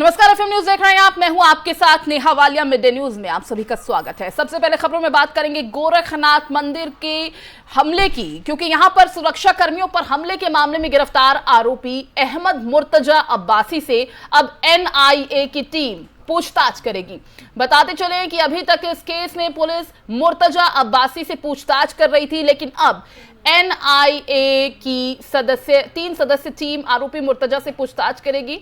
नमस्कार, FM news देख रहे हैं आप। मैं हूं आपके साथ Neha Walia. Mid day news में आप सभी का स्वागत है। सबसे पहले खबरों में बात करेंगे गोरखनाथ मंदिर के हमले की, क्योंकि यहां पर सुरक्षा कर्मियों पर हमले के मामले में गिरफ्तार आरोपी अहमद मुर्तजा अब्बासी से अब एनआईए की टीम पूछताछ करेगी। बताते चले कि अभी तक इस केस में पुलिस मुर्तजा अब्बासी से पूछताछ कर रही थी, लेकिन अब एनआईए की तीन सदस्य टीम आरोपी मुर्तजा से पूछताछ करेगी।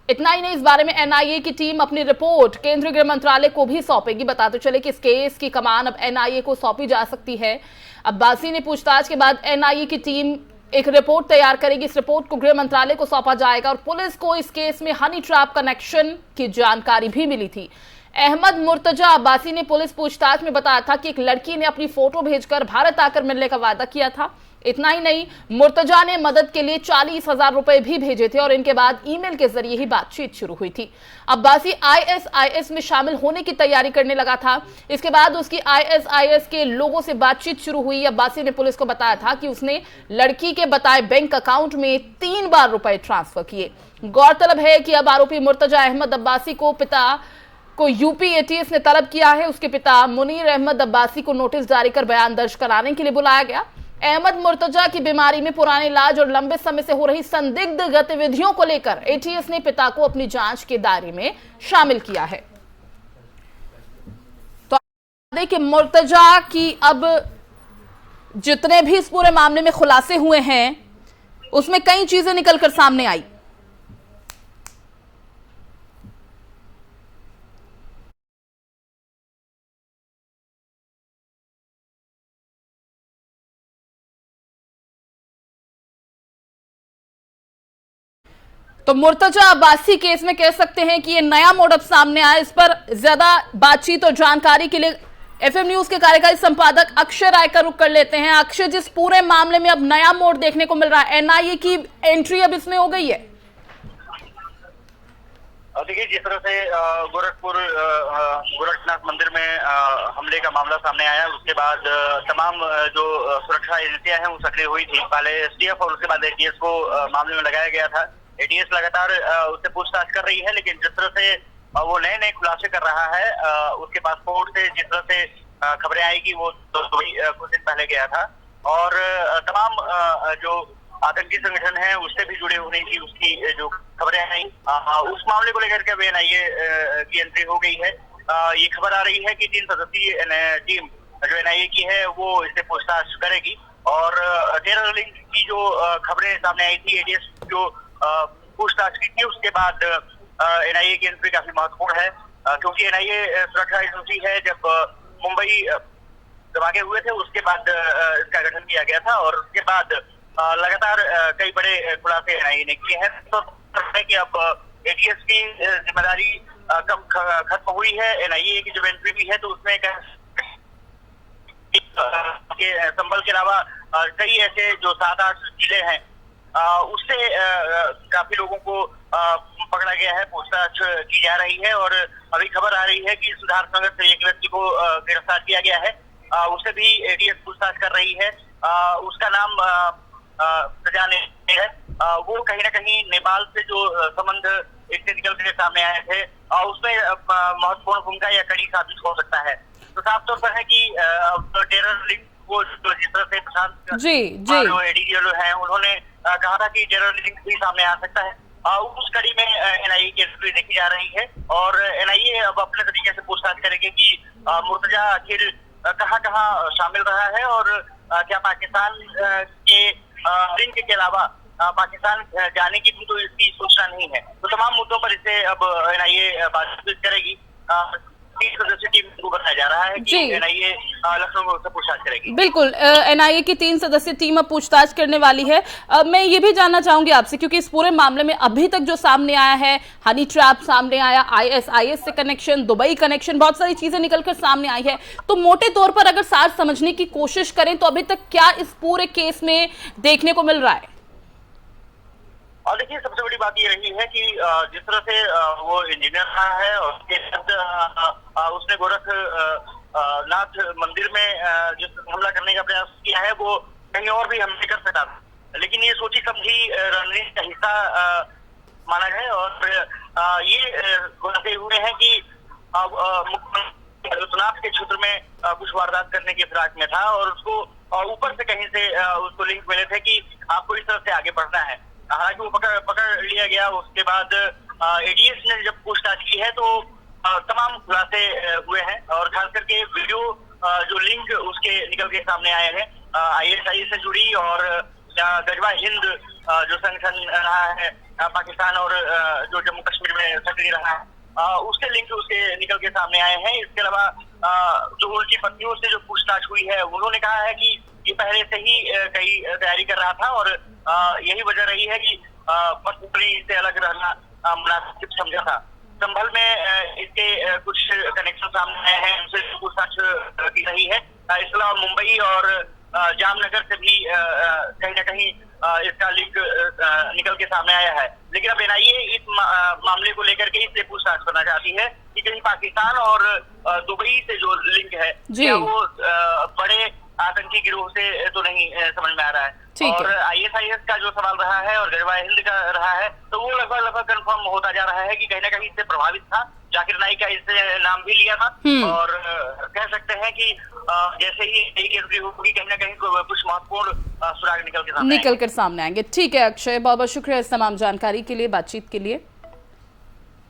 इतना ही नहीं, इस बारे में एनआईए की टीम अपनी रिपोर्ट केंद्रीय गृह मंत्रालय को भी सौंपेगी। बताते चले कि इस केस की कमान अब एनआईए को सौंपी जा सकती है। अब्बासी ने पूछताछ के बाद एनआईए की टीम एक रिपोर्ट तैयार करेगी। इस रिपोर्ट को गृह मंत्रालय को सौंपा जाएगा और पुलिस को इस केस में हनी ट्रैप कनेक्शन की जानकारी भी मिली थी। अहमद मुर्तजा अब्बासी ने पुलिस पूछताछ में बताया था कि एक लड़की ने अपनी फोटो भेजकर भारत आकर मिलने का वादा किया था। इतना ही नहीं, मुर्तजा ने मदद के लिए 40,000 रुपए भी भेजे थे और इनके बाद ईमेल के जरिए ही बातचीत शुरू हुई थी। अब्बासी आईएसआईएस में शामिल होने की तैयारी करने लगा था। इसके बाद उसकी आईएसआईएस के लोगों से बातचीत शुरू हुई। अब्बासी ने पुलिस को बताया था कि उसने लड़की के बताए बैंक अकाउंट में 3 बार रुपए ट्रांसफर किए। गौरतलब है कि अब आरोपी मुर्तजा अहमद अब्बासी को यूपी एटीएस ने तलब किया है। उसके पिता मुनीर अहमद अब्बासी को नोटिस जारी कर बयान दर्ज कराने के लिए बुलाया गया। अहमद मुर्तजा की बीमारी में पुराने इलाज और लंबे समय से हो रही संदिग्ध गतिविधियों को लेकर एटीएस ने पिता को अपनी जांच के दायरे में शामिल किया है। तो देखिए, मुर्तजा की अब जितने भी इस पूरे मामले में खुलासे हुए हैं उसमें कई चीजें निकलकर सामने आई। तो मुर्तजा अब्बासी केस में कह सकते हैं कि ये नया मोड़ अब सामने आया। इस पर ज्यादा बातचीत और जानकारी के लिए एफएम न्यूज के कार्यकारी संपादक अक्षय राय का रुख कर लेते हैं। अक्षय, जिस पूरे मामले में अब नया मोड़ देखने को मिल रहा है, एनआईए की एंट्री अब इसमें हो गई है। देखिए, जिस तरह से गोरखनाथ मंदिर में हमले का मामला सामने आया, उसके बाद तमाम जो सुरक्षा एजेंसियां हैं वो सक्रिय हुई थी। पहले एसटीएफ और उसके बाद एटीएस को मामले में लगाया गया था। एटीएस लगातार उससे पूछताछ कर रही है, लेकिन जिस तरह से वो नए नए खुलासे कर रहा है, उसके पासपोर्ट से जिस तरह से खबरें आई कि वो कुछ दिन पहले गया था और तमाम जो आतंकी संगठन है उससे भी जुड़े होने की उसकी जो खबरें आई, उस मामले को लेकर के एनआईए की एंट्री हो गई है। ये खबर आ रही है कि 3 सदस्यीय टीम जो एनआईए की है वो इससे पूछताछ करेगी और टेरर लिंक की जो खबरें सामने आई थी, एटीएस जो पूछताछ की थी, उसके बाद एनआईए की एंट्री काफी महत्वपूर्ण है, क्योंकि एनआईए सुरक्षा एजेंसी है। जब मुंबई धमाके हुए थे उसके बाद इसका गठन किया गया था और उसके बाद लगातार कई बड़े खुलासे एनआईए ने किए हैं। तो कि अब एटीएस की जिम्मेदारी कम खत्म हुई है। एनआईए की जो एंट्री भी है तो उसमें संभल के अलावा कई ऐसे जो 7-8 जिले हैं उससे काफी लोगों को पकड़ा गया है, पूछताछ की जा रही है और अभी खबर आ रही है कि सुधार संघ से एक व्यक्ति को गिरफ्तार किया गया है। उससे भी एटीएस पूछताछ कर रही है। उसका नाम सजाने है। वो कहीं ना कहीं नेपाल से जो संबंध इससे निकल के सामने आए थे उसमें महत्वपूर्ण भूमिका या कड़ी साबित हो सकता है। तो साफ तौर पर है कि टेरर लिंक को जिस तरह से प्रशांत जो एडीजी हैं उन्होंने कहा था कि टेरर लिंक भी सामने आ सकता है, उस कड़ी में एनआईए की एंट्री देखी जा रही है और एनआईए अब अपने तरीके से पूछताछ करेगी कि मुर्तजा आखिर कहाँ शामिल रहा है और क्या पाकिस्तान के लिंक के अलावा पाकिस्तान जाने की भी तो इसकी सूचना नहीं है। तो तमाम मुद्दों पर इसे अब एनआईए बातचीत करेगी। 3 सदस्यीय टीम को बताया जा रहा है कि एनआईए लखनऊ से पूछताछ करेगी। बिल्कुल, एनआईए की 3 सदस्यीय टीम अब पूछताछ करने वाली है। मैं ये भी जानना चाहूंगी आपसे, क्योंकि इस पूरे मामले में अभी तक जो सामने आया है, हनी ट्रैप सामने आया, आईएसआईएस से कनेक्शन, दुबई कनेक्शन, बहुत सारी चीजें निकलकर सामने आई है। तो मोटे तौर पर अगर सार समझने की कोशिश करें तो अभी तक क्या इस पूरे केस में देखने को मिल रहा है? और देखिए, सबसे बड़ी बात ये रही है कि जिस तरह से वो इंजीनियर रहा है और उसके बाद उसने गोरखनाथ मंदिर में जिस हमला करने का प्रयास किया है वो कहीं और भी हमले कर सकता था, लेकिन ये सोची समझी रणनीति का हिस्सा माना है और ये खुलासे हुए हैं कि मुख्यमंत्री आदित्यनाथ के क्षेत्र में कुछ वारदात करने की फिराक में था और उसको ऊपर से कहीं से उसको लिंक मिले थे कि आपको इस तरह से आगे बढ़ना है। हालांकि वो पकड़ लिया गया। उसके बाद एटीएस ने जब पूछताछ की है तो तमाम खुलासे हुए हैं और खास करके वीडियो जो लिंक उसके निकल के सामने आए हैं ISI से जुड़ी और गजवा हिंद जो संगठन रहा है पाकिस्तान और जो जम्मू कश्मीर में सक्रिय रहा है उसके लिंक उसके निकल के सामने आए हैं। इसके अलावा जो उनकी पत्नियों से जो पूछताछ हुई है उन्होंने कहा है कि ये पहले से ही कई तैयारी कर रहा था और यही वजह रही है कि पत्नी से अलग रहना मुनासिब समझा था। संभल में इसके कुछ कनेक्शन सामने आए हैं, उनसे पूछताछ की रही है। इसके अलावा मुंबई और जामनगर से भी कहीं ना कहीं इसका लिंक निकल के सामने आया है। लेकिन अब NIA इस मामले को लेकर के इससे पूछताछ करना चाहती है कि कहीं पाकिस्तान और दुबई से जो लिंक है क्या वो बड़े आतंकी गिरोह से तो नहीं समझ में आ रहा है। और ISIS का जो सवाल रहा है और गजवा हिंद का रहा है तो वो लगभग कंफर्म होता जा रहा है कि कहीं ना कहीं इससे प्रभावित था। जाकिर नाइक का इससे नाम भी लिया था और कह सकते हैं कि जैसे ही एक एंट्री होगी कहीं ना कहीं कुछ महत्वपूर्ण सुराग निकल कर सामने आएंगे। ठीक है अक्षय, बहुत बहुत शुक्रिया इस तमाम जानकारी के लिए, बातचीत के लिए।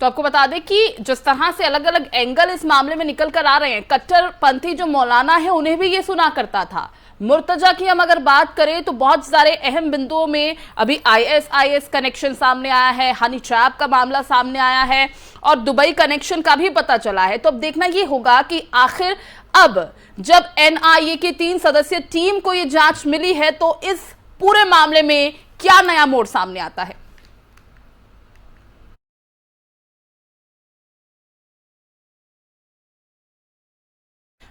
तो आपको बता दें कि जिस तरह से अलग अलग एंगल इस मामले में निकल कर आ रहे हैं, कट्टरपंथी जो मौलाना है उन्हें भी ये सुना करता था। मुर्तजा की हम अगर बात करें तो बहुत सारे अहम बिंदुओं में अभी ISIS कनेक्शन सामने आया है, हनी ट्रैप का मामला सामने आया है और दुबई कनेक्शन का भी पता चला है। तो अब देखना ये होगा कि आखिर अब जब NIA की 3 सदस्यीय टीम को ये जांच मिली है तो इस पूरे मामले में क्या नया मोड़ सामने आता है।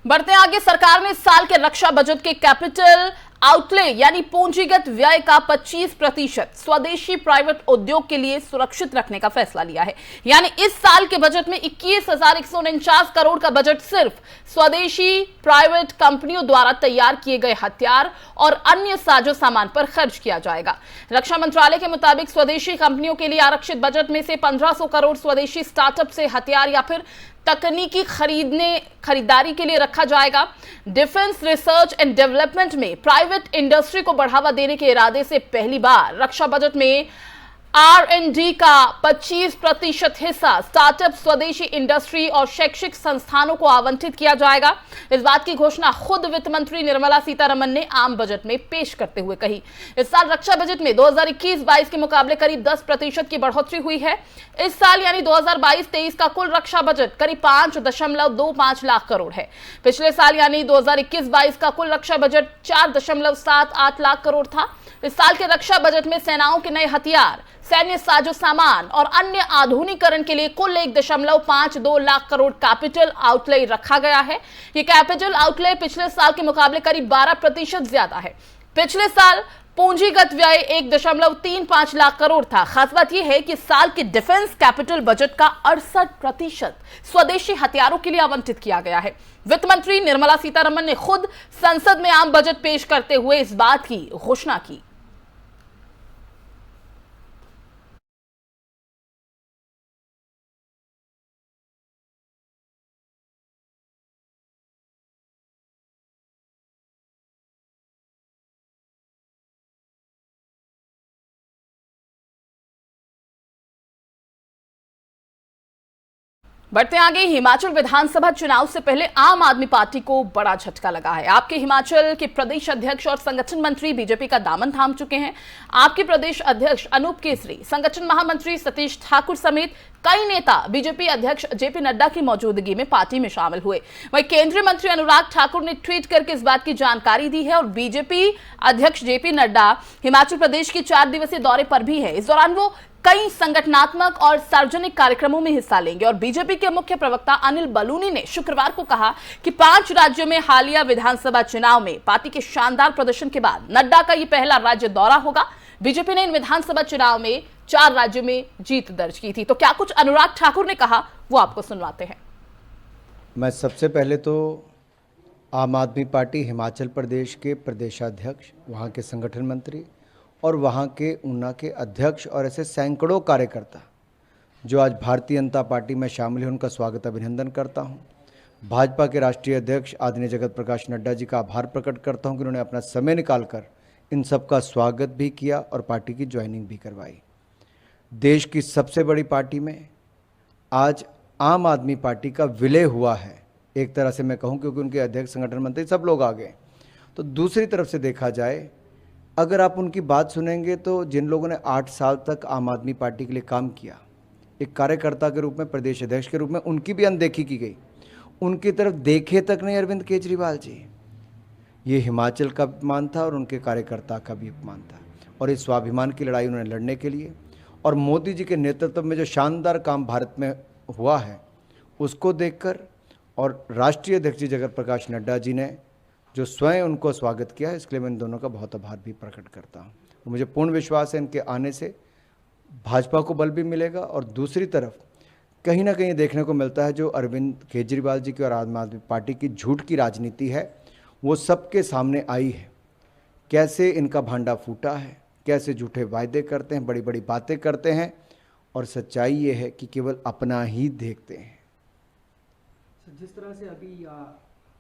बढ़ते आगे, सरकार ने इस साल के रक्षा बजट के कैपिटल आउटले यानी पूंजीगत व्यय का 25% स्वदेशी प्राइवेट उद्योग के लिए सुरक्षित रखने का फैसला लिया है। यानी इस साल के बजट में 21,149 करोड़ का बजट सिर्फ स्वदेशी प्राइवेट कंपनियों द्वारा तैयार किए गए हथियार और अन्य साजो सामान पर खर्च किया जाएगा। रक्षा मंत्रालय के मुताबिक स्वदेशी कंपनियों के लिए आरक्षित बजट में से 1500 करोड़ स्वदेशी स्टार्टअप से हथियार या फिर तकनीकी खरीदारी के लिए रखा जाएगा। डिफेंस रिसर्च एंड डेवलपमेंट में प्राइवेट इंडस्ट्री को बढ़ावा देने के इरादे से पहली बार रक्षा बजट में R&D का 25% हिस्सा स्टार्टअप, स्वदेशी इंडस्ट्री और शैक्षिक संस्थानों को आवंटित किया जाएगा। इस बात की घोषणा खुद वित्त मंत्री निर्मला सीतारमण ने आम बजट में पेश करते हुए कही। इस साल रक्षा बजट में 2021-22 के मुकाबले करीब 10% की बढ़ोतरी हुई है। इस साल यानी 2022-23 का कुल रक्षा बजट करीब 5.25 लाख करोड़ है। पिछले साल यानी 2021-22 का कुल रक्षा बजट 4.78 लाख करोड़ था। इस साल के रक्षा बजट में सेनाओं के नए हथियार, सैन्य साजो सामान और अन्य आधुनिकीकरण के लिए कुल 1.52 लाख करोड़ कैपिटल आउटले रखा गया है। ये कैपिटल आउटले पिछले साल के मुकाबले करीब 12% ज्यादा है। पिछले साल पूंजीगत व्यय 1.35 लाख करोड़ था। खास बात यह है कि साल के डिफेंस कैपिटल बजट का 68% स्वदेशी हथियारों के लिए आवंटित किया गया है। वित्त मंत्री निर्मला सीतारमण ने खुद संसद में आम बजट पेश करते हुए इस बात की घोषणा की। बढ़ते आगे, हिमाचल विधानसभा चुनाव से पहले आम आदमी पार्टी को बड़ा झटका लगा है। आपके हिमाचल के प्रदेश अध्यक्ष और संगठन मंत्री बीजेपी का दामन थाम चुके हैं। आपके प्रदेश अध्यक्ष अनूप केसरी, संगठन महामंत्री सतीश ठाकुर समेत कई नेता बीजेपी अध्यक्ष जेपी नड्डा की मौजूदगी में पार्टी में शामिल हुए। वहीं केंद्रीय मंत्री अनुराग ठाकुर ने ट्वीट करके इस बात की जानकारी दी है और बीजेपी अध्यक्ष जेपी नड्डा हिमाचल प्रदेश के 4 दिवसीय दौरे पर भी है। इस दौरान वो कई संगठनात्मक और सार्वजनिक कार्यक्रमों में हिस्सा लेंगे। और बीजेपी के मुख्य प्रवक्ता अनिल बलूनी ने शुक्रवार को कहा कि 5 राज्यों में हालिया विधानसभा चुनाव में पार्टी के शानदार प्रदर्शन के बाद नड्डा का ये पहला राज्य दौरा होगा। बीजेपी ने इन विधानसभा चुनाव में 4 राज्यों में जीत दर्ज की थी। तो क्या कुछ अनुराग ठाकुर ने कहा, वो आपको सुनवाते हैं। मैं सबसे पहले तो आम आदमी पार्टी हिमाचल प्रदेश के प्रदेशाध्यक्ष, वहाँ के संगठन मंत्री और वहाँ के ऊना के अध्यक्ष और ऐसे सैकड़ों कार्यकर्ता जो आज भारतीय जनता पार्टी में शामिल है उनका स्वागत अभिनंदन करता हूं। भाजपा के राष्ट्रीय अध्यक्ष आदरणीय जगत प्रकाश नड्डा जी का आभार प्रकट करता हूं कि उन्होंने अपना समय निकालकर इन सबका स्वागत भी किया और पार्टी की ज्वाइनिंग भी करवाई। देश की सबसे बड़ी पार्टी में आज आम आदमी पार्टी का विलय हुआ है, एक तरह से मैं कहूं, क्योंकि उनके अध्यक्ष, संगठन मंत्री सब लोग आ गए। तो दूसरी तरफ से देखा जाए, अगर आप उनकी बात सुनेंगे तो जिन लोगों ने 8 साल तक आम आदमी पार्टी के लिए काम किया, एक कार्यकर्ता के रूप में, प्रदेश अध्यक्ष के रूप में, उनकी भी अनदेखी की गई। उनकी तरफ देखे तक नहीं अरविंद केजरीवाल जी। ये हिमाचल का अपमान था और उनके कार्यकर्ता का भी अपमान था, और इस स्वाभिमान की लड़ाई उन्होंने लड़ने के लिए और मोदी जी के नेतृत्व में जो शानदार काम भारत में हुआ है उसको देखकर, और राष्ट्रीय अध्यक्ष जगत प्रकाश नड्डा जी ने जो स्वयं उनको स्वागत किया है, इसके लिए मैं इन दोनों का बहुत आभार भी प्रकट करता हूँ। मुझे पूर्ण विश्वास है इनके आने से भाजपा को बल भी मिलेगा, और दूसरी तरफ कहीं ना कहीं देखने को मिलता है जो अरविंद केजरीवाल जी की और आम आदमी पार्टी की झूठ की राजनीति है वो सबके सामने आई है। कैसे इनका भांडा फूटा है, कैसे झूठे वायदे करते हैं, बड़ी बड़ी बातें करते हैं, और सच्चाई ये है कि केवल अपना ही देखते हैं। जिस तरह से अभी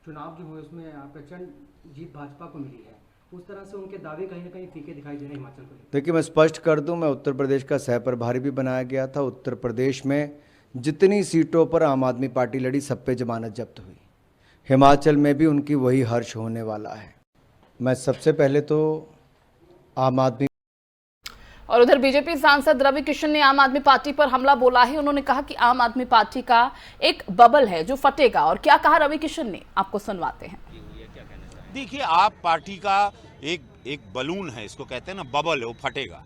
चुनाव जो हुए उसमें प्रचंड जीत भाजपा को मिली है, उस तरह से उनके दावे कहीं ना कहीं फीके दिखाई दे रहे हैं हिमाचल को। देखिए, मैं स्पष्ट कर दूं, मैं उत्तर प्रदेश का सह प्रभारी भी बनाया गया था। उत्तर प्रदेश में जितनी सीटों पर आम आदमी पार्टी लड़ी, सब पे जमानत जब्त हुई। हिमाचल में भी उनकी वही हर्ष होने वाला है। मैं सबसे पहले तो आम आदमी और उधर बीजेपी सांसद रवि किशन ने आम आदमी पार्टी पर हमला बोला है। उन्होंने कहा कि आम आदमी पार्टी का एक बबल है जो फटेगा, और क्या कहा रवि किशन ने, आपको सुनवाते हैं। देखिए, आप पार्टी का एक बलून है, इसको कहते हैं ना, बबल है, वो फटेगा।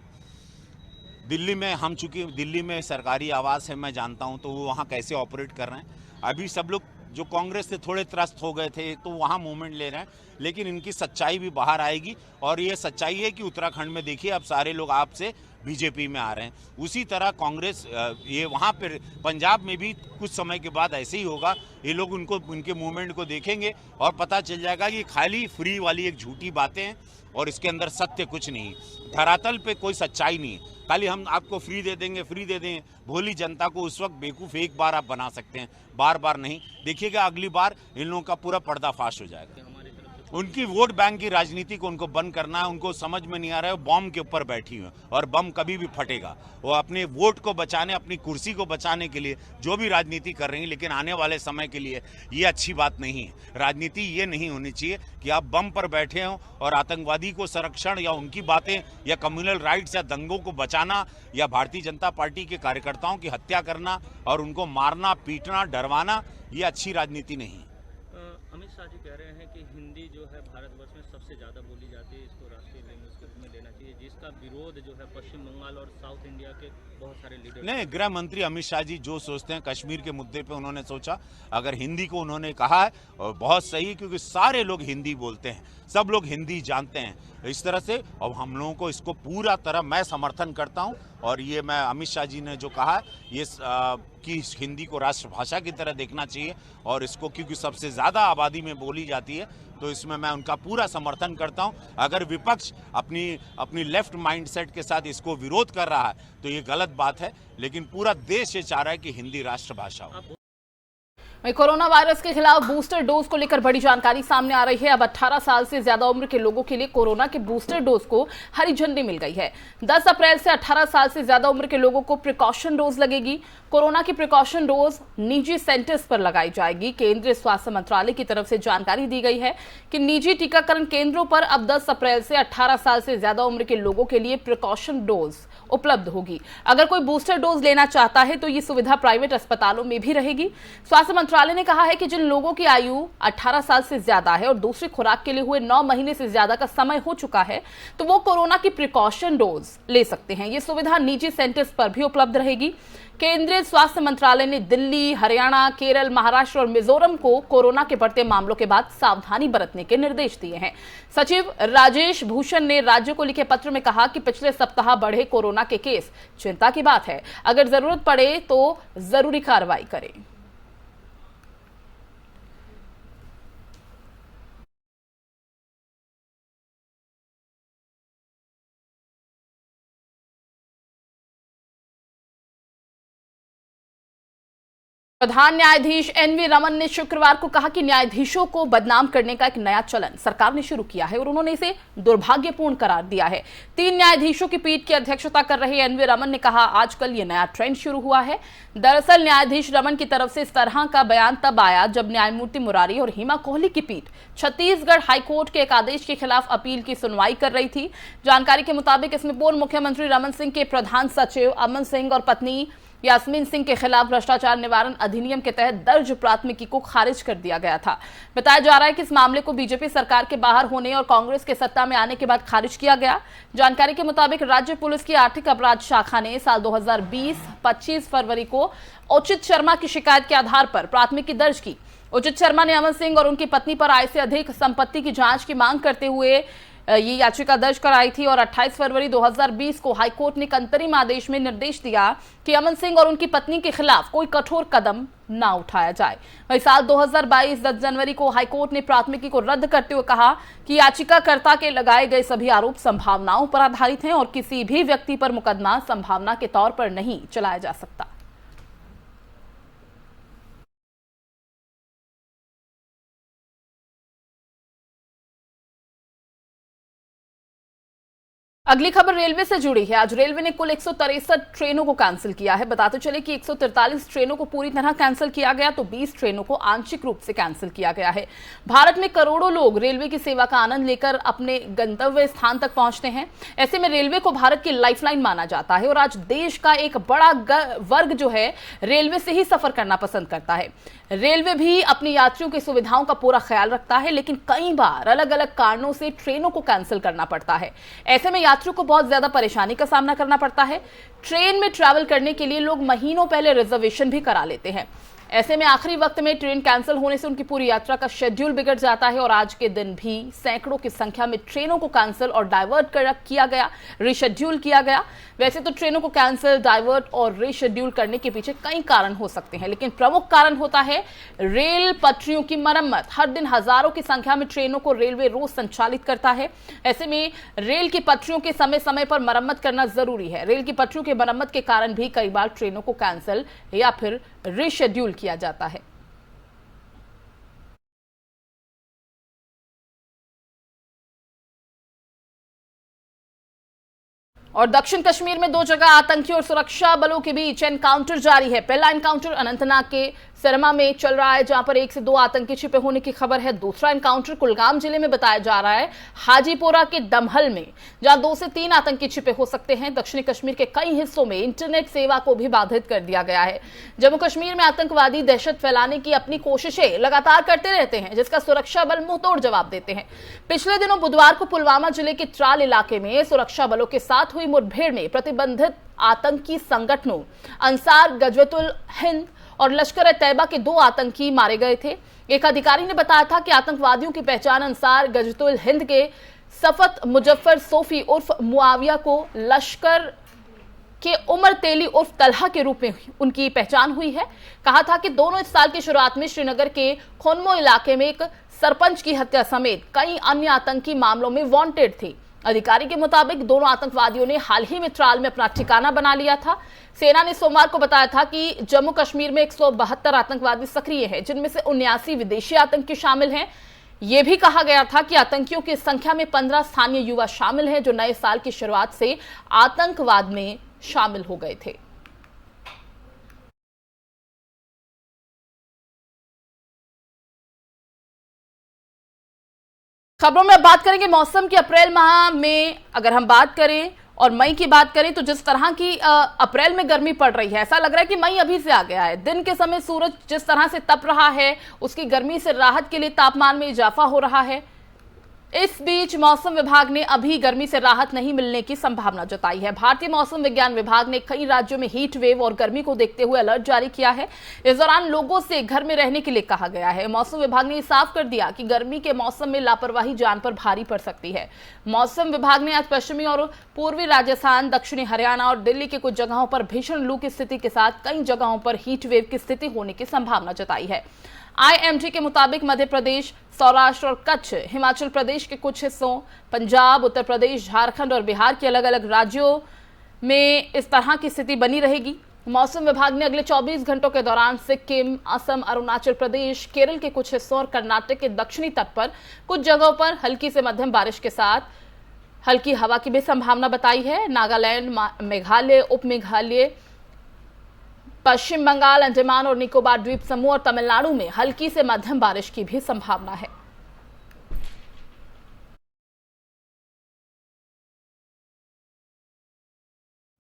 दिल्ली में हम चूंकि दिल्ली में सरकारी आवास है, मैं जानता हूं, तो वो वहाँ कैसे ऑपरेट कर रहे हैं। अभी सब लोग जो कांग्रेस से थोड़े त्रस्त हो गए थे तो वहाँ मूवमेंट ले रहे हैं, लेकिन इनकी सच्चाई भी बाहर आएगी। और ये सच्चाई है कि उत्तराखंड में देखिए, अब सारे लोग आपसे बीजेपी में आ रहे हैं। उसी तरह कांग्रेस ये वहाँ पर पंजाब में भी कुछ समय के बाद ऐसे ही होगा। ये लोग उनके मूवमेंट को देखेंगे और पता चल जाएगा कि खाली फ्री वाली एक झूठी बातें हैं और इसके अंदर सत्य कुछ नहीं। धरातल पे कोई सच्चाई नहीं है। खाली हम आपको फ्री दे देंगे। भोली जनता को उस वक्त बेवकूफ़ एक बार आप बना सकते हैं, बार बार नहीं। देखिएगा अगली बार इन लोगों का पूरा पर्दाफाश हो जाएगा। उनकी वोट बैंक की राजनीति को उनको बंद करना है। उनको समझ में नहीं आ रहा है, वो बम के ऊपर बैठी हुई है और बम कभी भी फटेगा। वो अपने वोट को बचाने, अपनी कुर्सी को बचाने के लिए जो भी राजनीति कर रही है, लेकिन आने वाले समय के लिए ये अच्छी बात नहीं है। राजनीति ये नहीं होनी चाहिए कि आप बम पर बैठे हों और आतंकवादी को संरक्षण या उनकी बातें या कम्युनल राइट्स या दंगों को बचाना या भारतीय जनता पार्टी के कार्यकर्ताओं की हत्या करना और उनको मारना, पीटना, डरवाना, ये अच्छी राजनीति नहीं है। अमित शाह जी कह रहे हैं कि हिंदी जो है भारतवर्ष में सबसे ज़्यादा बोली जाती है, इसको राष्ट्रीय लैंग्वेज के रूप में लेना चाहिए, जिसका विरोध जो है पश्चिम बंगाल और साउथ इंडिया के बहुत सारे लीडर। नहीं, गृह मंत्री अमित शाह जी जो सोचते हैं, कश्मीर के मुद्दे पे उन्होंने सोचा, अगर हिंदी को उन्होंने कहा है और बहुत सही, क्योंकि सारे लोग हिंदी बोलते हैं, सब लोग हिंदी जानते हैं। इस तरह से अब हम लोगों को इसको पूरा तरह मैं समर्थन करता हूं। और ये मैं अमित शाह जी ने जो कहा है ये कि हिंदी को राष्ट्रभाषा की तरह देखना चाहिए और इसको, क्योंकि सबसे ज़्यादा आबादी में बोली जाती है, तो इसमें मैं उनका पूरा समर्थन करता हूं। अगर विपक्ष अपनी लेफ्ट माइंडसेट के साथ इसको विरोध कर रहा है तो ये गलत बात है, लेकिन पूरा देश ये चाह रहा है कि हिंदी राष्ट्रभाषा हो। वहीं कोरोना वायरस के खिलाफ बूस्टर डोज को लेकर बड़ी जानकारी सामने आ रही है। अब 18 साल से ज्यादा उम्र के लोगों के लिए कोरोना के बूस्टर डोज को हरी झंडी मिल गई है। 10 अप्रैल से 18 साल से ज्यादा उम्र के लोगों को प्रिकॉशन डोज लगेगी। कोरोना की प्रिकॉशन डोज निजी सेंटर्स पर लगाई जाएगी। केंद्रीय स्वास्थ्य मंत्रालय की तरफ से जानकारी दी गई है कि निजी टीकाकरण केंद्रों पर अब 10 अप्रैल से 18 साल से ज्यादा उम्र के लोगों के लिए प्रिकॉशन डोज उपलब्ध होगी। अगर कोई बूस्टर डोज लेना चाहता है तो ये सुविधा प्राइवेट अस्पतालों में भी रहेगी। स्वास्थ्य मंत्रालय ने कहा है कि जिन लोगों की आयु 18 साल से ज्यादा है और दूसरी खुराक के लिए हुए 9 महीने से ज्यादा का समय हो चुका है, तो वो कोरोना की प्रिकॉशन डोज ले सकते हैं। ये सुविधा निजी सेंटर्स पर भी उपलब्ध रहेगी। केंद्रीय स्वास्थ्य मंत्रालय ने दिल्ली, हरियाणा, केरल, महाराष्ट्र और मिजोरम को कोरोना के बढ़ते मामलों के बाद सावधानी बरतने के निर्देश दिए हैं। सचिव राजेश भूषण ने राज्यों को लिखे पत्र में कहा कि पिछले सप्ताह बढ़े कोरोना के केस चिंता की बात है। अगर जरूरत पड़े तो जरूरी कार्रवाई करें। प्रधान न्यायाधीश एनवी रमन ने शुक्रवार को कहा कि न्यायाधीशों को बदनाम करने का एक नया चलन सरकार ने शुरू किया है और उन्होंने इसे दुर्भाग्यपूर्ण करार दिया है। 3 न्यायाधीशों की पीठ की अध्यक्षता कर रहे एनवी रमन ने कहा, आजकल ये नया ट्रेंड शुरू हुआ है। दरअसल न्यायाधीश रमन की तरफ से इस तरह का बयान तब आया जब न्यायमूर्ति मुरारी और हेमा कोहली की पीठ छत्तीसगढ़ हाईकोर्ट के एक आदेश के खिलाफ अपील की सुनवाई कर रही थी। जानकारी के मुताबिक इसमें पूर्व मुख्यमंत्री रमन सिंह के प्रधान सचिव अमन सिंह और पत्नी यास्मीन सिंह के खिलाफ भ्रष्टाचार निवारण अधिनियम के तहत दर्ज प्राथमिकी को खारिज कर दिया गया था। बताया जा रहा है कि इस मामले को बीजेपी सरकार के बाहर होने और कांग्रेस के सत्ता में आने के बाद खारिज किया गया। जानकारी के मुताबिक राज्य पुलिस की आर्थिक अपराध शाखा ने साल 2020 25 फरवरी को उचित शर्मा की शिकायत के आधार पर प्राथमिकी दर्ज की। उचित शर्मा ने अमन सिंह और उनकी पत्नी पर आय से अधिक संपत्ति की जांच की मांग करते हुए ये याचिका दर्ज कराई थी और 28 फरवरी 2020 को हाईकोर्ट ने एक अंतरिम आदेश में निर्देश दिया कि अमन सिंह और उनकी पत्नी के खिलाफ कोई कठोर कदम ना उठाया जाए। वही साल 2022 10 जनवरी को हाईकोर्ट ने प्राथमिकी को रद्द करते हुए कहा कि याचिकाकर्ता के लगाए गए सभी आरोप संभावनाओं पर आधारित हैं और किसी भी व्यक्ति पर मुकदमा संभावना के तौर पर नहीं चलाया जा सकता। अगली खबर रेलवे से जुड़ी है। आज रेलवे ने कुल 163 ट्रेनों को कैंसिल किया है। बताते चले कि 143 ट्रेनों को पूरी तरह कैंसिल किया गया तो 20 ट्रेनों को आंशिक रूप से कैंसिल किया गया है। भारत में करोड़ों लोग रेलवे की सेवा का आनंद लेकर अपने गंतव्य स्थान तक पहुंचते हैं। ऐसे में रेलवे को भारत की लाइफलाइन माना जाता है और आज देश का एक बड़ा वर्ग जो है रेलवे से ही सफर करना पसंद करता है। रेलवे भी अपनी यात्रियों की सुविधाओं का पूरा ख्याल रखता है, लेकिन कई बार अलग अलग कारणों से ट्रेनों को कैंसिल करना पड़ता है। ऐसे में यात्रियों को बहुत ज्यादा परेशानी का सामना करना पड़ता है। ट्रेन में ट्रैवल करने के लिए लोग महीनों पहले रिजर्वेशन भी करा लेते हैं। ऐसे में आखिरी वक्त में ट्रेन कैंसिल होने से उनकी पूरी यात्रा का शेड्यूल बिगड़ जाता है और आज के दिन भी सैकड़ों की संख्या में ट्रेनों को कैंसिल और डाइवर्ट किया गया, रिशेड्यूल किया गया। वैसे तो ट्रेनों को कैंसिल, डाइवर्ट और रिशेड्यूल करने के पीछे कई कारण हो सकते हैं, लेकिन प्रमुख कारण होता है रेल पटरियों की मरम्मत। हर दिन हजारों की संख्या में ट्रेनों को रेलवे रोज संचालित करता है। ऐसे में रेल की पटरियों के समय समय पर मरम्मत करना जरूरी है। रेल की पटरियों की मरम्मत के कारण भी कई बार ट्रेनों को कैंसिल या फिर रिशेड्यूल किया जाता है। और दक्षिण कश्मीर में 2 जगह आतंकी और सुरक्षा बलों के बीच एनकाउंटर जारी है। पहला एनकाउंटर अनंतनाग के सरमा में चल रहा है, जहां पर 1 से 2 आतंकी छिपे होने की खबर है। दूसरा एनकाउंटर कुलगाम जिले में बताया जा रहा है, हाजीपोरा के दमहल में, जहां 2 से 3 आतंकी छिपे हो सकते हैं। दक्षिणी कश्मीर के कई हिस्सों में इंटरनेट सेवा को भी बाधित कर दिया गया है। जम्मू कश्मीर में आतंकवादी दहशत फैलाने की अपनी कोशिशें लगातार करते रहते हैं, जिसका सुरक्षा बल मुंहतोड़ जवाब देते हैं। पिछले दिनों बुधवार को पुलवामा जिले के त्राल इलाके में सुरक्षा बलों के साथ हुई मुठभेड़ में प्रतिबंधित आतंकी संगठनों अंसार गजवतुल हिंद और लश्कर-ए-तैयबा के 2 आतंकी मारे गए थे। एक अधिकारी ने बताया था कि आतंकवादियों की पहचान अंसार गजवतुल हिंद के सफत मुजफ्फर सोफी उर्फ मुआविया को लश्कर के उमर तेली उर्फ तलहा के रूप में उनकी पहचान हुई है। कहा था कि दोनों इस साल की शुरुआत में श्रीनगर के खोनमो इलाके में एक सरपंच की हत्या समेत कई अन्य आतंकी मामलों में वांटेड थे। अधिकारी के मुताबिक दोनों आतंकवादियों ने हाल ही में त्राल में अपना ठिकाना बना लिया था। सेना ने सोमवार को बताया था कि जम्मू कश्मीर में 172 आतंकवादी सक्रिय हैं, जिनमें से 79 विदेशी आतंकी शामिल हैं। यह भी कहा गया था कि आतंकियों की संख्या में 15 स्थानीय युवा शामिल हैं, जो नए साल की शुरुआत से आतंकवाद में शामिल हो गए थे। खबरों में अब बात करेंगे मौसम की। अप्रैल माह में अगर हम बात करें और मई की बात करें तो जिस तरह की अप्रैल में गर्मी पड़ रही है, ऐसा लग रहा है कि मई अभी से आ गया है। दिन के समय सूरज जिस तरह से तप रहा है, उसकी गर्मी से राहत के लिए तापमान में इजाफा हो रहा है। इस बीच मौसम विभाग ने अभी गर्मी से राहत नहीं मिलने की संभावना जताई है। भारतीय मौसम विज्ञान विभाग ने कई राज्यों में हीट वेव और गर्मी को देखते हुए अलर्ट जारी किया है। इस दौरान लोगों से घर में रहने के लिए कहा गया है। मौसम विभाग ने साफ कर दिया कि गर्मी के मौसम में लापरवाही जान पर भारी पड़ सकती है। मौसम विभाग ने आज पश्चिमी और पूर्वी राजस्थान, दक्षिणी हरियाणा और दिल्ली के कुछ जगहों पर भीषण लू की स्थिति के साथ कई जगहों पर हीट वेव की स्थिति होने की संभावना जताई है। IMD के मुताबिक मध्य प्रदेश, सौराष्ट्र और कच्छ, हिमाचल प्रदेश के कुछ हिस्सों, पंजाब, उत्तर प्रदेश, झारखंड और बिहार के अलग अलग राज्यों में इस तरह की स्थिति बनी रहेगी। मौसम विभाग ने अगले 24 घंटों के दौरान सिक्किम, असम, अरुणाचल प्रदेश, केरल के कुछ हिस्सों और कर्नाटक के दक्षिणी तट पर कुछ जगहों पर हल्की से मध्यम बारिश के साथ हल्की हवा की भी संभावना बताई है। नागालैंड, मेघालय, उप मेघालय, पश्चिम बंगाल, अंडमान और निकोबार द्वीप समूह और तमिलनाडु में हल्की से मध्यम बारिश की भी संभावना है।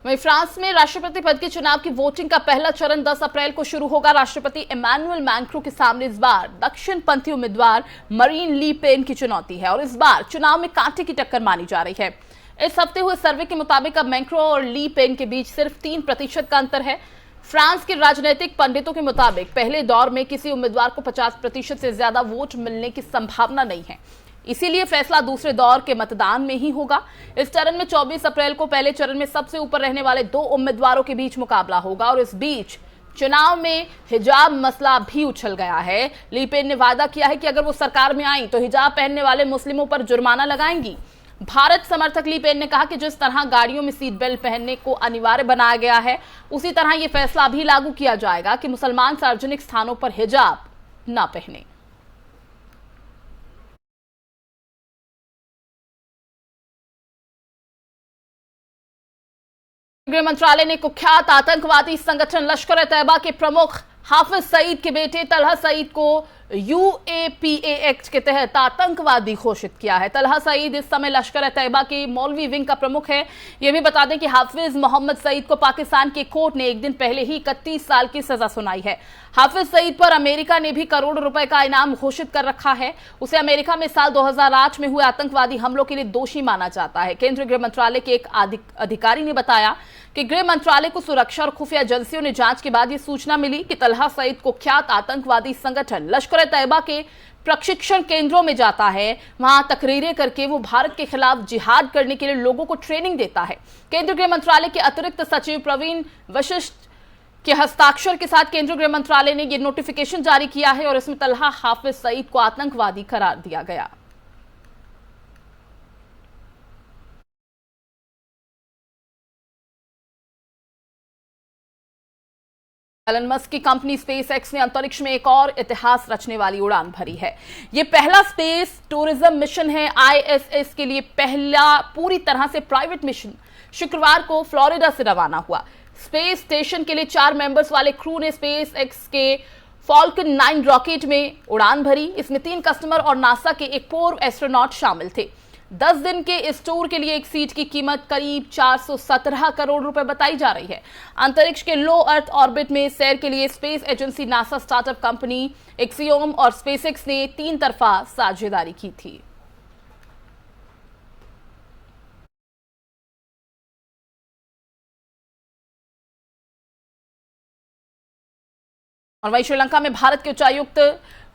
वहीं फ्रांस में राष्ट्रपति पद के चुनाव की वोटिंग का पहला चरण 10 अप्रैल को शुरू होगा। राष्ट्रपति इमैनुअल मैक्रों के सामने इस बार दक्षिणपंथी उम्मीदवार मरीन ली पेन की चुनौती है और इस बार चुनाव में कांटे की टक्कर मानी जा रही है। इस हफ्ते हुए सर्वे के मुताबिक अब मैक्रो और ली पेन के बीच सिर्फ 3% का अंतर है। फ्रांस के राजनीतिक पंडितों के मुताबिक पहले दौर में किसी उम्मीदवार को 50% से ज्यादा वोट मिलने की संभावना नहीं है, इसीलिए फैसला दूसरे दौर के मतदान में ही होगा। इस चरण में 24 अप्रैल को पहले चरण में सबसे ऊपर रहने वाले 2 उम्मीदवारों के बीच मुकाबला होगा और इस बीच चुनाव में हिजाब मसला भी उछल गया है। ली पेन ने वादा किया है कि अगर वो सरकार में आई तो हिजाब पहनने वाले मुस्लिमों पर जुर्माना लगाएंगी। भारत समर्थक ली पेन ने कहा कि जिस तरह गाड़ियों में सीट बेल्ट पहनने को अनिवार्य बनाया गया है, उसी तरह यह फैसला भी लागू किया जाएगा कि मुसलमान सार्वजनिक स्थानों पर हिजाब न पहने। गृह मंत्रालय ने कुख्यात आतंकवादी संगठन लश्कर ए तैयबा के प्रमुख हाफिज सईद के बेटे तलहा सईद को UAPA एक्ट के तहत आतंकवादी घोषित किया है। तलहा सईद इस समय लश्कर ए तैयबा के मौलवी विंग का प्रमुख है। यह भी बता दें कि हाफिज मोहम्मद सईद को पाकिस्तान की कोर्ट ने एक दिन पहले ही 31 साल की सजा सुनाई है। हाफिज सईद पर अमेरिका ने भी करोड़ों रुपए का इनाम घोषित कर रखा है। उसे अमेरिका में साल 2008 में हुए आतंकवादी हमलों के लिए दोषी माना जाता है। केंद्रीय गृह मंत्रालय के एक अधिकारी ने बताया कि गृह मंत्रालय को सुरक्षा और खुफिया एजेंसियों ने जांच के बाद ये सूचना मिली कि तलहा सईद कुख्यात आतंकवादी संगठन लश्कर ए तैयबा के प्रशिक्षण केंद्रों में जाता है। वहां तकरीरें करके वो भारत के खिलाफ जिहाद करने के लिए लोगों को ट्रेनिंग देता है। केंद्रीय गृह मंत्रालय के अतिरिक्त सचिव प्रवीण वशिष्ठ के हस्ताक्षर के साथ केंद्रीय गृह मंत्रालय ने यह नोटिफिकेशन जारी किया है और इसमें तलहा हाफिज सईद को आतंकवादी करार दिया गया। एलन मस्क की कंपनी स्पेस एक्स ने अंतरिक्ष में एक और इतिहास रचने वाली उड़ान भरी है। यह पहला स्पेस टूरिज्म मिशन है। ISS के लिए पहला पूरी तरह से प्राइवेट मिशन शुक्रवार को फ्लोरिडा से रवाना हुआ। स्पेस स्टेशन के लिए 4 मेंबर्स वाले क्रू ने स्पेस एक्स के फॉल्कन 9 रॉकेट में उड़ान भरी। इसमें 3 कस्टमर और नासा के एक पूर्व एस्ट्रोनॉट शामिल थे। 10 दिन के इस टूर के लिए एक सीट की कीमत करीब 417 करोड़ रुपए बताई जा रही है। अंतरिक्ष के लो अर्थ ऑर्बिट में सैर के लिए space agency, NASA, startup company axiom और स्पेसएक्स ने 3 तरफा साझेदारी की थी। और वहीं श्रीलंका में भारत के उच्चायुक्त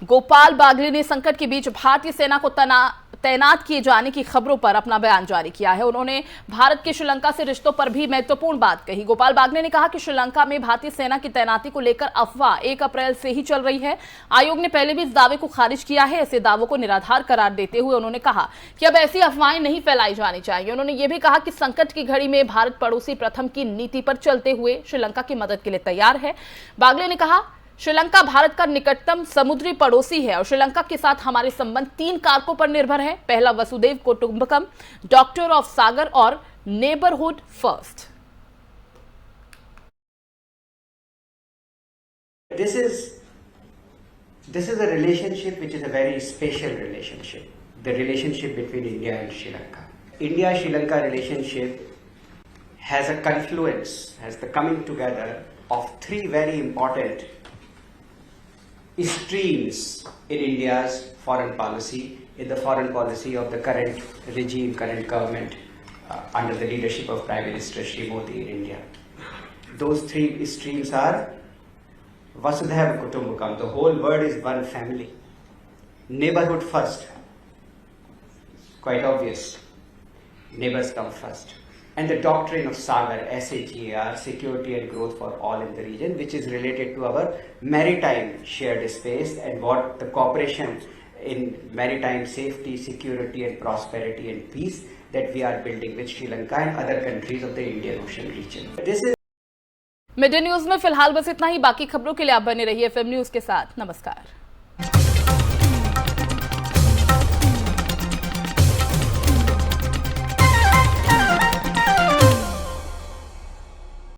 गोपाल बागले ने संकट के बीच भारतीय सेना को तैनात किए जाने की खबरों पर अपना बयान जारी किया है। उन्होंने भारत के श्रीलंका से रिश्तों पर भी महत्वपूर्ण बात कही। गोपाल बागले ने कहा कि श्रीलंका में भारतीय सेना की तैनाती को लेकर अफवाह 1 अप्रैल से ही चल रही है। आयोग ने पहले भी इस दावे को खारिज किया है। ऐसे दावों को निराधार करार देते हुए उन्होंने कहा कि अब ऐसी अफवाहें नहीं फैलाई जानी चाहिए। उन्होंने ये भी कहा कि संकट की घड़ी में भारत पड़ोसी प्रथम की नीति पर चलते हुए श्रीलंका की मदद के लिए तैयार है। बागले ने कहा, श्रीलंका भारत का निकटतम समुद्री पड़ोसी है और श्रीलंका के साथ हमारे संबंध 3 कारकों पर निर्भर है। पहला, वसुदेव कुटुंबकम, डॉक्टर ऑफ सागर और neighbourhood first. This is a relationship which is a very special relationship, the relationship between India and Sri Lanka. India-Sri Lanka relationship has a confluence, has the coming together of 3 very important streams in India's foreign policy, in the foreign policy of the current regime, current government under the leadership of Prime Minister Shri Modi in India. Those 3 streams are Vasudhaiva Kutumbakam, the whole world is one family. Neighborhood first, quite obvious, neighbors come first. And the doctrine of Sagar, SAGAR, security and growth for all in the region, which is related to our maritime shared space and what the cooperation in maritime safety, security and prosperity and peace that we are building with Sri Lanka and other countries of the Indian Ocean region. Mid day news में फिलहाल बस इतना ही। बाकी खबरों के लिए आप बने रहिए FM न्यूज के साथ। नमस्कार।